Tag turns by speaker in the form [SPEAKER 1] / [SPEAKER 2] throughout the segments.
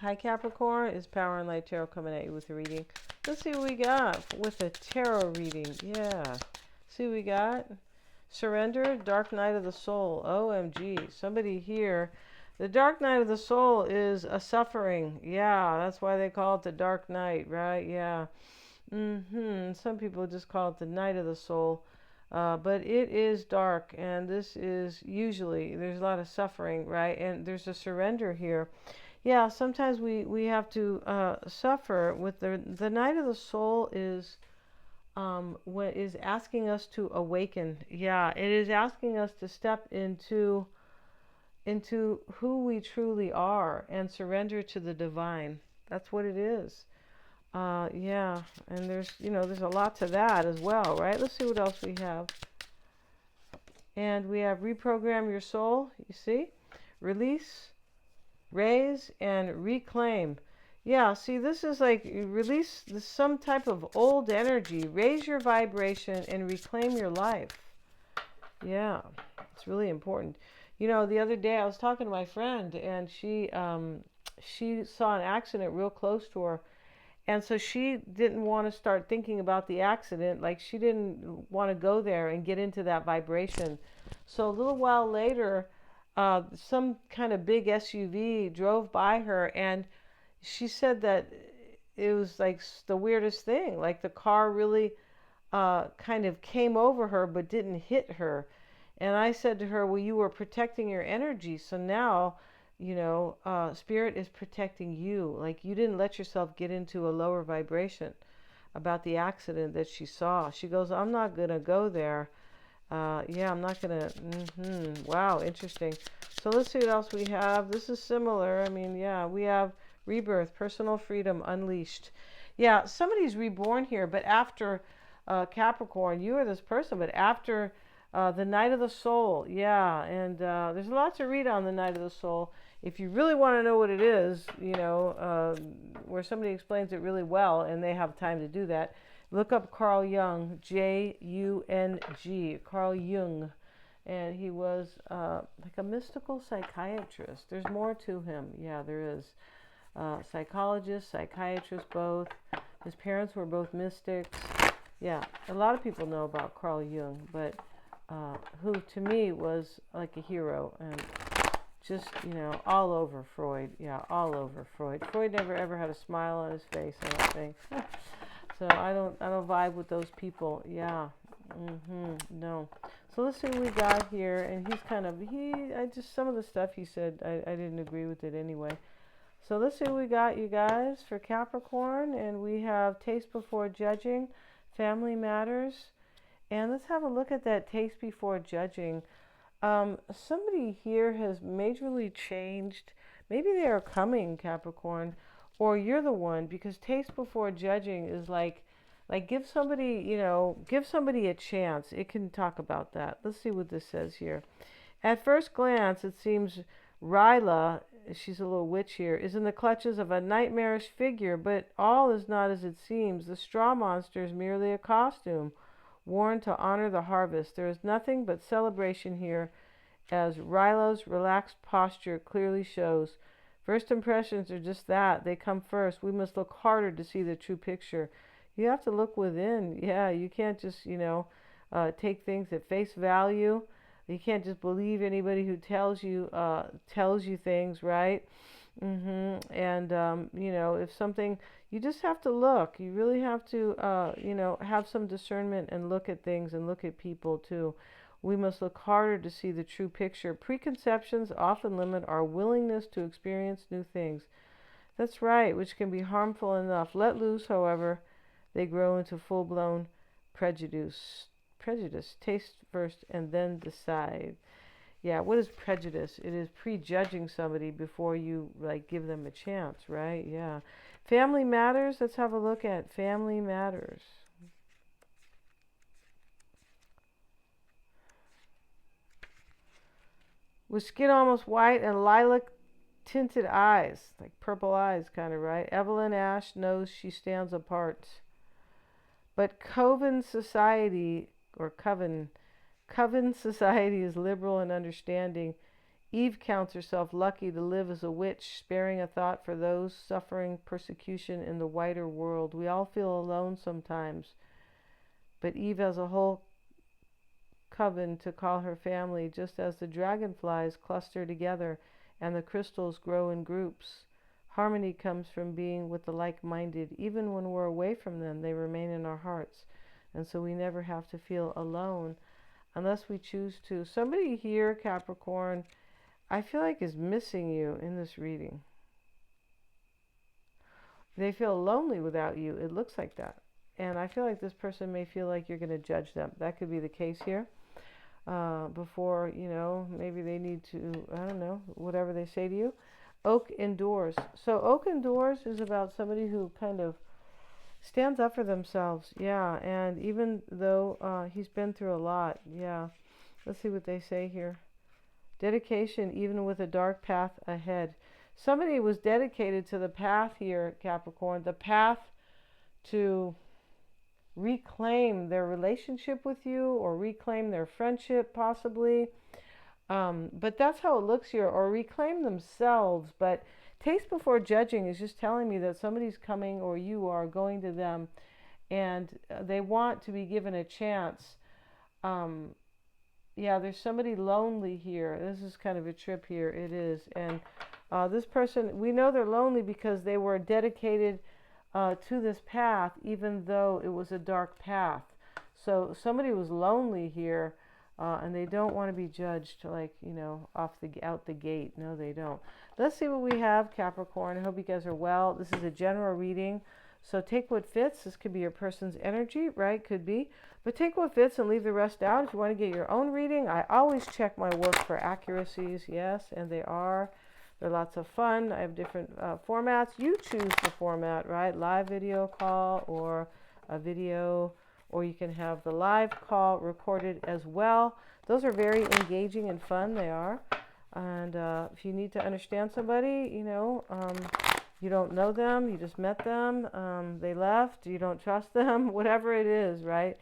[SPEAKER 1] Hi Capricorn, is Power and Light Tarot coming at you with a reading. Let's see what we got with a tarot reading. Yeah. See what we got? Surrender, Dark Night of the Soul. OMG. Somebody here. The Dark Night of the Soul is a suffering. Yeah, that's why they call it the Dark Night, right? Yeah. Some people just call it the Night of the Soul. But it is dark, and this is usually, there's a lot of suffering, right? And there's a surrender here. Yeah, sometimes we have to suffer with the night of the soul is what is asking us to awaken. Yeah, it is asking us to step into who we truly are and surrender to the divine. That's what it is. Yeah, and there's a lot to that as well, right? Let's see what else we have. And we have reprogram your soul, you see? Release, raise, and reclaim. Yeah, see, this is like you release some type of old energy, raise your vibration, and reclaim your life. Yeah, it's really important. The other day I was talking to my friend, and she saw an accident real close to her. And so she didn't want to start thinking about the accident. Like, she didn't want to go there and get into that vibration. So a little while later, some kind of big SUV drove by her, and she said that it was like the weirdest thing. Like, the car really kind of came over her but didn't hit her. And I said to her, well, you were protecting your energy. So now, Spirit is protecting you. Like, you didn't let yourself get into a lower vibration about the accident that she saw. She goes, I'm not going to go there. Yeah, I'm not going to. Wow, interesting. So let's see what else we have. This is similar. I mean, yeah, we have rebirth, personal freedom unleashed. Yeah, somebody's reborn here, but after Capricorn, you are this person, but after the night of the soul. Yeah, and there's a lot to read on the night of the soul. If you really want to know what it is, where somebody explains it really well and they have time to do that, look up Carl Jung, Jung, Carl Jung. And he was like a mystical psychiatrist. There's more to him. Yeah, there is. Psychologist, psychiatrist, both. His parents were both mystics. Yeah, a lot of people know about Carl Jung, but who to me was like a hero, and just, all over Freud. Yeah, all over Freud. Freud never ever had a smile on his face, I don't think. So I don't vibe with those people. Yeah. No. So let's see what we got here. And he's some of the stuff he said, I didn't agree with it anyway. So let's see what we got, you guys, for Capricorn. And we have taste before judging, family matters. And let's have a look at that taste before judging. Somebody here has majorly changed. Maybe they are coming, Capricorn, or you're the one, because taste before judging is like give somebody a chance. It can talk about that. Let's see what this says here. At first glance, it seems Ryla, she's a little witch here, is in the clutches of a nightmarish figure, but all is not as it seems. The straw monster is merely a costume worn to honor the harvest. There is nothing but celebration here, as Ryla's relaxed posture clearly shows. First impressions are just that. They come first. We must look harder to see the true picture. You have to look within. Yeah, you can't just, take things at face value. You can't just believe anybody who tells you things, right? And if something, you just have to look. You really have to, have some discernment and look at things and look at people too. We must look harder to see the true picture. Preconceptions often limit our willingness to experience new things. That's right, which can be harmful enough. Let loose, however, they grow into full-blown prejudice. Taste first and then decide. Yeah, what is prejudice? It is prejudging somebody before you give them a chance, right? Yeah. Family matters. Let's have a look at family matters. With skin almost white and lilac tinted eyes, like purple eyes kind of, right? Evelyn Ash knows she stands apart. But Coven society is liberal and understanding. Eve counts herself lucky to live as a witch, sparing a thought for those suffering persecution in the wider world. We all feel alone sometimes, but Eve has a whole coven to call her family, just as the dragonflies cluster together and the crystals grow in groups. Harmony comes from being with the like-minded. Even when we're away from them, they remain in our hearts. And so we never have to feel alone unless we choose to. Somebody here, Capricorn, I feel like is missing you in this reading. They feel lonely without you. It looks like that. And I feel like this person may feel like you're going to judge them. That could be the case here. Before, maybe they need to, I don't know, whatever they say to you. Oak endures. So oak endures is about somebody who kind of stands up for themselves. Yeah, and even though he's been through a lot. Yeah. Let's see what they say here. Dedication even with a dark path ahead. Somebody was dedicated to the path here, Capricorn. The path to reclaim their relationship with you or reclaim their friendship possibly. But that's how it looks here, or reclaim themselves. But taste before judging is just telling me that somebody's coming or you are going to them and they want to be given a chance. Yeah, there's somebody lonely here. This is kind of a trip here. It is. And this person, we know they're lonely because they were dedicated to this path, even though it was a dark path. So somebody was lonely here, and they don't want to be judged, like, out the gate. No, they don't. Let's see what we have, Capricorn. I hope you guys are well. This is a general reading, so take what fits. This could be your person's energy, right? Could be. But take what fits and leave the rest out. If you want to get your own reading, I always check my work for accuracies. Yes, and they are. They're lots of fun. I have different formats. You choose the format, right? Live video call or a video, or you can have the live call recorded as well. Those are very engaging and fun. They are. And if you need to understand somebody, you don't know them, you just met them, they left, you don't trust them, whatever it is, right?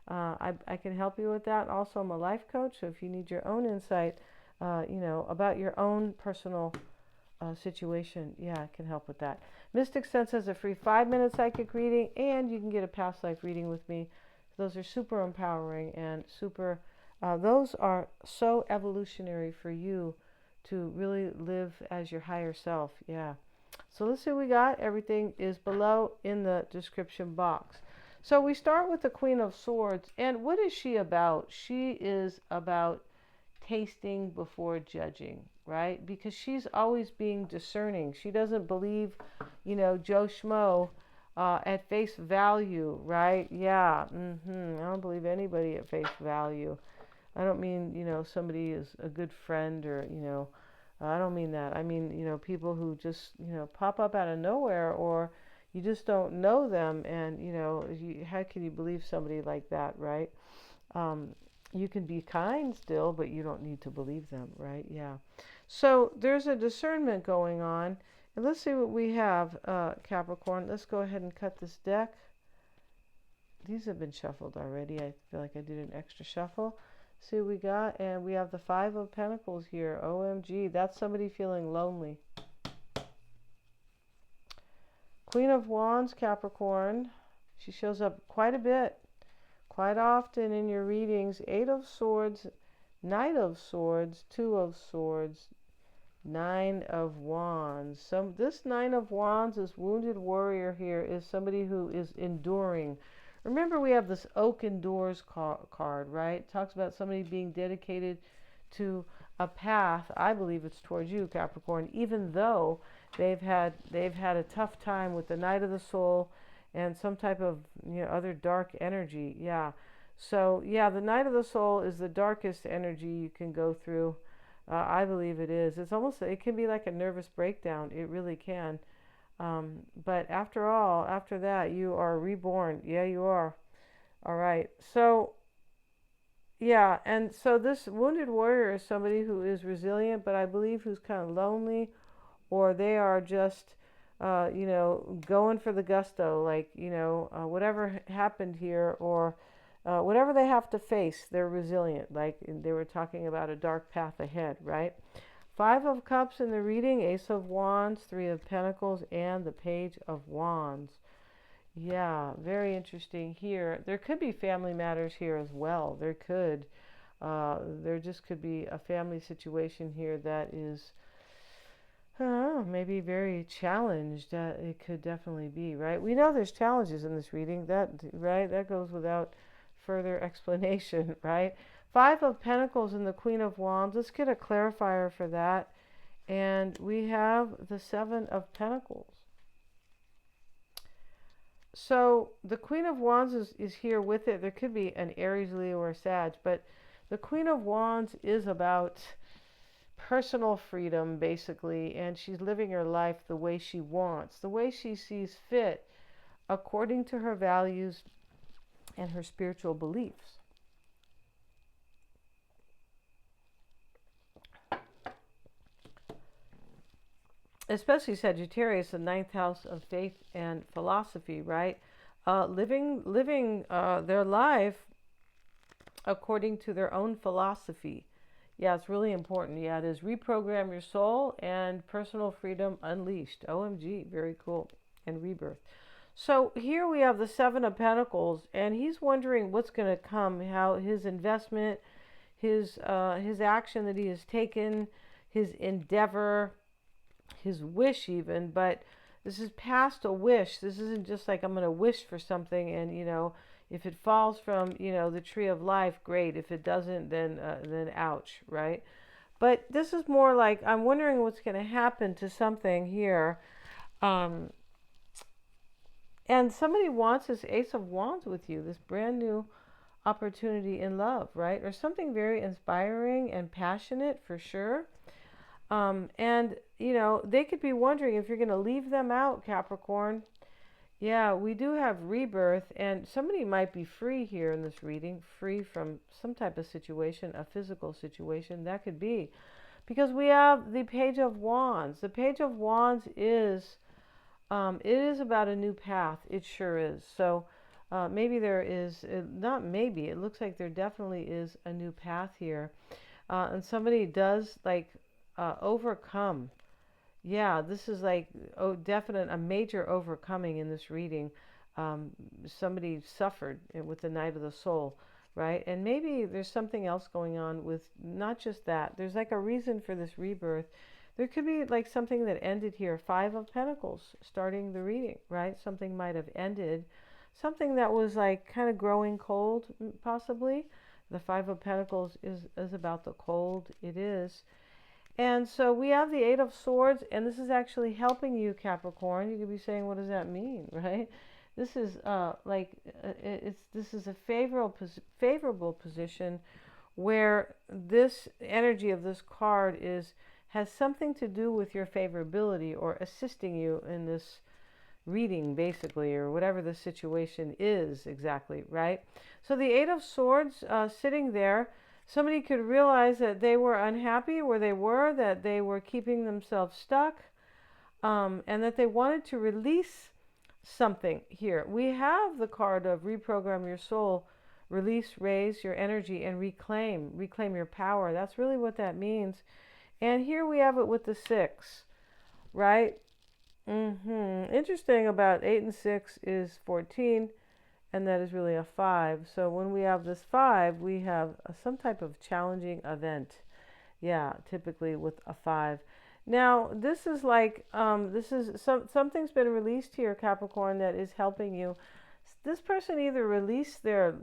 [SPEAKER 1] I can help you with that. Also, I'm a life coach, so if you need your own insight, about your own personal situation, yeah, I can help with that. Mystic Sense has a free 5-minute psychic reading, and you can get a past life reading with me. Those are super empowering and super, those are so evolutionary for you to really live as your higher self. Yeah. So let's see what we got. Everything is below in the description box. So we start with the Queen of Swords. And what is she about? She is about tasting before judging, right? Because she's always being discerning. She doesn't believe, Joe Schmo at face value, right? Yeah. I don't believe anybody at face value. I don't mean, somebody is a good friend or, I don't mean that. I mean, people who just, pop up out of nowhere, or you just don't know them, and, how can you believe somebody like that, right? You can be kind still, but you don't need to believe them, right? Yeah. So there's a discernment going on. And let's see what we have, Capricorn. Let's go ahead and cut this deck. These have been shuffled already. I feel like I did an extra shuffle. See what we got, and we have the 5 of Pentacles here. OMG, that's somebody feeling lonely. Queen of Wands, Capricorn. She shows up quite a bit, quite often in your readings. 8 of Swords, Knight of Swords, 2 of Swords, 9 of Wands. This 9 of Wands, this wounded warrior here, is somebody who is enduring. Remember, we have this Oak Endures card, right? It talks about somebody being dedicated to a path. I believe it's towards you, Capricorn, even though they've had a tough time with the Night of the Soul and some type of other dark energy. Yeah. So yeah, the Night of the Soul is the darkest energy you can go through. I believe it is. It can be like a nervous breakdown. It really can. But after that, you are reborn. Yeah, you are. All right. So, yeah. And so this wounded warrior is somebody who is resilient, but I believe who's kind of lonely, or they are just, going for the gusto, like, whatever happened here, or whatever they have to face, they're resilient. Like they were talking about a dark path ahead, right? Five of Cups in the reading, Ace of Wands, Three of Pentacles, and the Page of Wands. Yeah, very interesting here. There could be family matters here as well. There just could be a family situation here that is, maybe very challenged. It could definitely be, right? We know there's challenges in this reading. Right? That goes without further explanation, right? Five of Pentacles and the Queen of Wands. Let's get a clarifier for that. And we have the Seven of Pentacles. So the Queen of Wands is here with it. There could be an Aries, Leo, or Sag, but the Queen of Wands is about personal freedom, basically, and she's living her life the way she wants, the way she sees fit, according to her values and her spiritual beliefs. Especially Sagittarius, the ninth house of faith and philosophy, right? Living their life according to their own philosophy. Yeah, it's really important. Yeah, it is reprogram your soul and personal freedom unleashed. OMG, very cool. And rebirth. So here we have the Seven of Pentacles, and he's wondering what's going to come, how his investment, his action that he has taken, his endeavor, his wish even, but this is past a wish. This isn't just like I'm going to wish for something and, if it falls from, the tree of life, great. If it doesn't, then ouch, right? But this is more like I'm wondering what's going to happen to something here. And somebody wants this Ace of Wands with you, this brand new opportunity in love, right? Or something very inspiring and passionate for sure. And, they could be wondering if you're going to leave them out, Capricorn. Yeah, we do have rebirth, and somebody might be free here in this reading, free from some type of situation, a physical situation. That could be. Because we have the Page of Wands. The Page of Wands is, it is about a new path. It sure is. So maybe there is, not maybe, it looks like there definitely is a new path here. And somebody does overcome. Yeah, this is like a major overcoming in this reading. Somebody suffered with the Knight of the Soul, right? And maybe there's something else going on with not just that. There's like a reason for this rebirth. There could be like something that ended here. Five of Pentacles starting the reading, right? Something might have ended. Something that was like kind of growing cold, possibly. The Five of Pentacles is about the cold. It is. And so we have the Eight of Swords, and this is actually helping you, Capricorn. You could be saying, what does that mean, right? This is this is a favorable position where this energy of this card has something to do with your favorability or assisting you in this reading, basically, or whatever the situation is exactly, right? So the Eight of Swords sitting there. Somebody could realize that they were unhappy where they were, that they were keeping themselves stuck, and that they wanted to release something here. We have the card of reprogram your soul, release, raise your energy, and reclaim your power. That's really what that means. And here we have it with the 6, right? Interesting about 8 and 6 is 14. And that is really a 5. So when we have this 5, we have some type of challenging event. Yeah, typically with a 5. Now, this is like, something's been released here, Capricorn, that is helping you. This person either released their,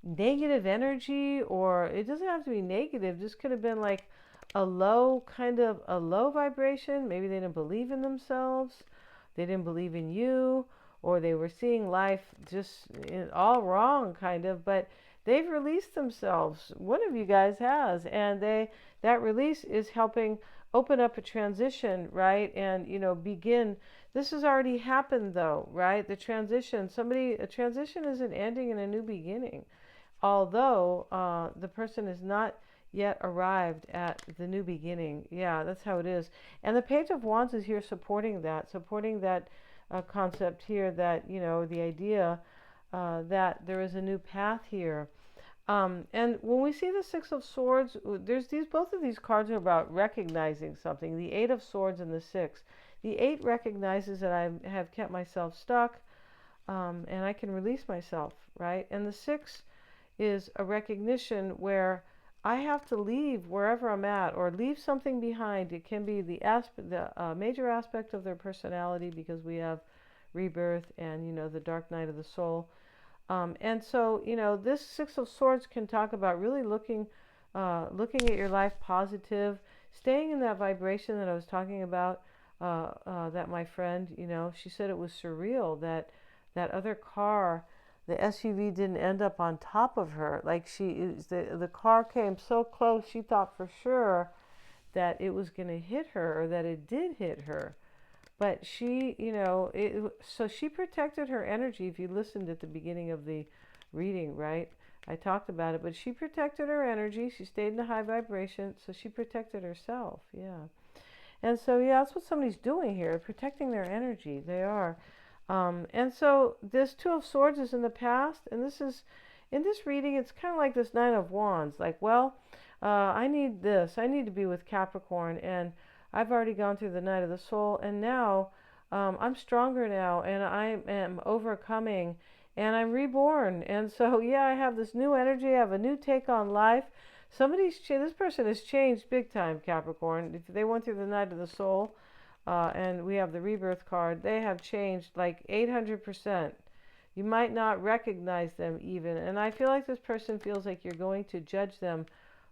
[SPEAKER 1] negative energy, or it doesn't have to be negative. This could have been like a low vibration. Maybe they didn't believe in themselves. They didn't believe in you. Or they were seeing life just all wrong, kind of, but they've released themselves. One of you guys has, and that release is helping open up a transition, right? And, begin. This has already happened, though, right? The transition. A transition is an ending and a new beginning, although the person is not yet arrived at the new beginning. Yeah, that's how it is. And the Page of Wands is here supporting that concept here, that the idea that there is a new path here. And when we see the Six of Swords, there's both of these cards are about recognizing something. The Eight of Swords and the Six. The Eight recognizes that I have kept myself stuck, and I can release myself, right? And the Six is a recognition where I have to leave wherever I'm at or leave something behind. It can be the major aspect of their personality, because we have rebirth and, the dark night of the soul. And so, this Six of Swords can talk about really looking at your life positive, staying in that vibration that I was talking about, that my friend, she said it was surreal that that other car, the SUV, didn't end up on top of her. Like the car came so close, she thought for sure that it was going to hit her, or that it did hit her. But she, so she protected her energy. If you listened at the beginning of the reading, right? I talked about it, but she protected her energy. She stayed in a high vibration, so she protected herself. Yeah. And so, yeah, that's what somebody's doing here, protecting their energy. They are. And so this Two of Swords is in the past, and this is, in this reading, it's kind of like this Nine of Wands. Like, well, I need this. I need to be with Capricorn, and I've already gone through the night of the soul, and now I'm stronger now, and I am overcoming, and I'm reborn. And so, yeah, I have this new energy. I have a new take on life. This person has changed big time, Capricorn. If they went through the night of the soul, and we have the rebirth card, they have changed like 800%. You might not recognize them even. And I feel like this person feels like you're going to judge them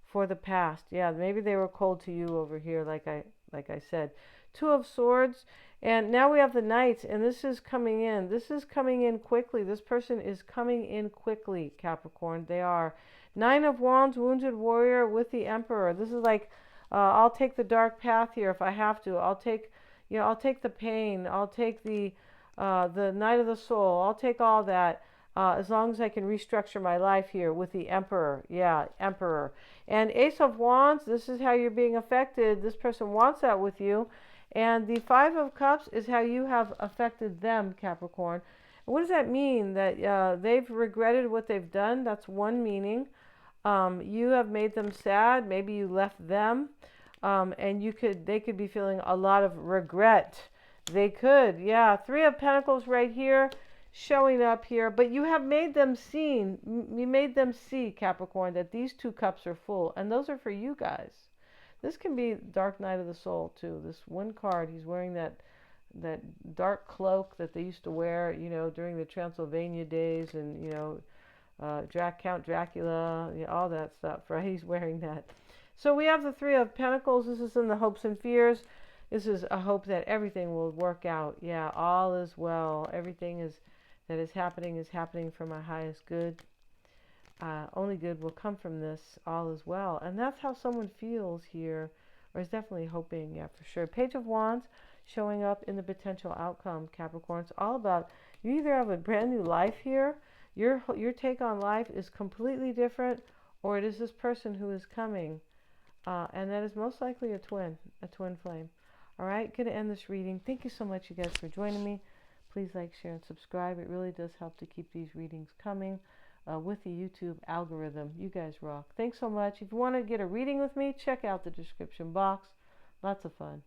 [SPEAKER 1] for the past. Yeah, maybe they were cold to you over here, like I said. Two of Swords, and now we have the Knights, and this is coming in. This is coming in quickly. This person is coming in quickly, Capricorn. They are. Nine of Wands, Wounded Warrior with the Emperor. This is like, I'll take the dark path here if I have to. I'll take the pain. I'll take the night of the soul. I'll take all that. As long as I can restructure my life here with the Emperor. Yeah, Emperor. And Ace of Wands, this is how you're being affected. This person wants that with you. And the Five of Cups is how you have affected them, Capricorn. And what does that mean? That they've regretted what they've done? That's one meaning. You have made them sad. Maybe you left them. And they could be feeling a lot of regret. They could, yeah. Three of Pentacles right here, showing up here. But you have made them seen. You made them see, Capricorn, that these two cups are full. And those are for you guys. This can be Dark Night of the Soul, too. This one card, he's wearing that dark cloak that they used to wear, during the Transylvania days, and, Count Dracula, all that stuff, right? He's wearing that. So we have the Three of Pentacles. This is in the hopes and fears. This is a hope that everything will work out. Yeah, all is well. Everything that is happening for my highest good. Only good will come from this. All is well. And that's how someone feels here, or is definitely hoping, yeah, for sure. Page of Wands showing up in the potential outcome, Capricorn. It's all about, you either have a brand new life here, your take on life is completely different, or it is this person who is coming. And that is most likely a twin flame. All right, going to end this reading. Thank you so much, you guys, for joining me. Please like, share, and subscribe. It really does help to keep these readings coming with the YouTube algorithm. You guys rock. Thanks so much. If you want to get a reading with me, check out the description box. Lots of fun.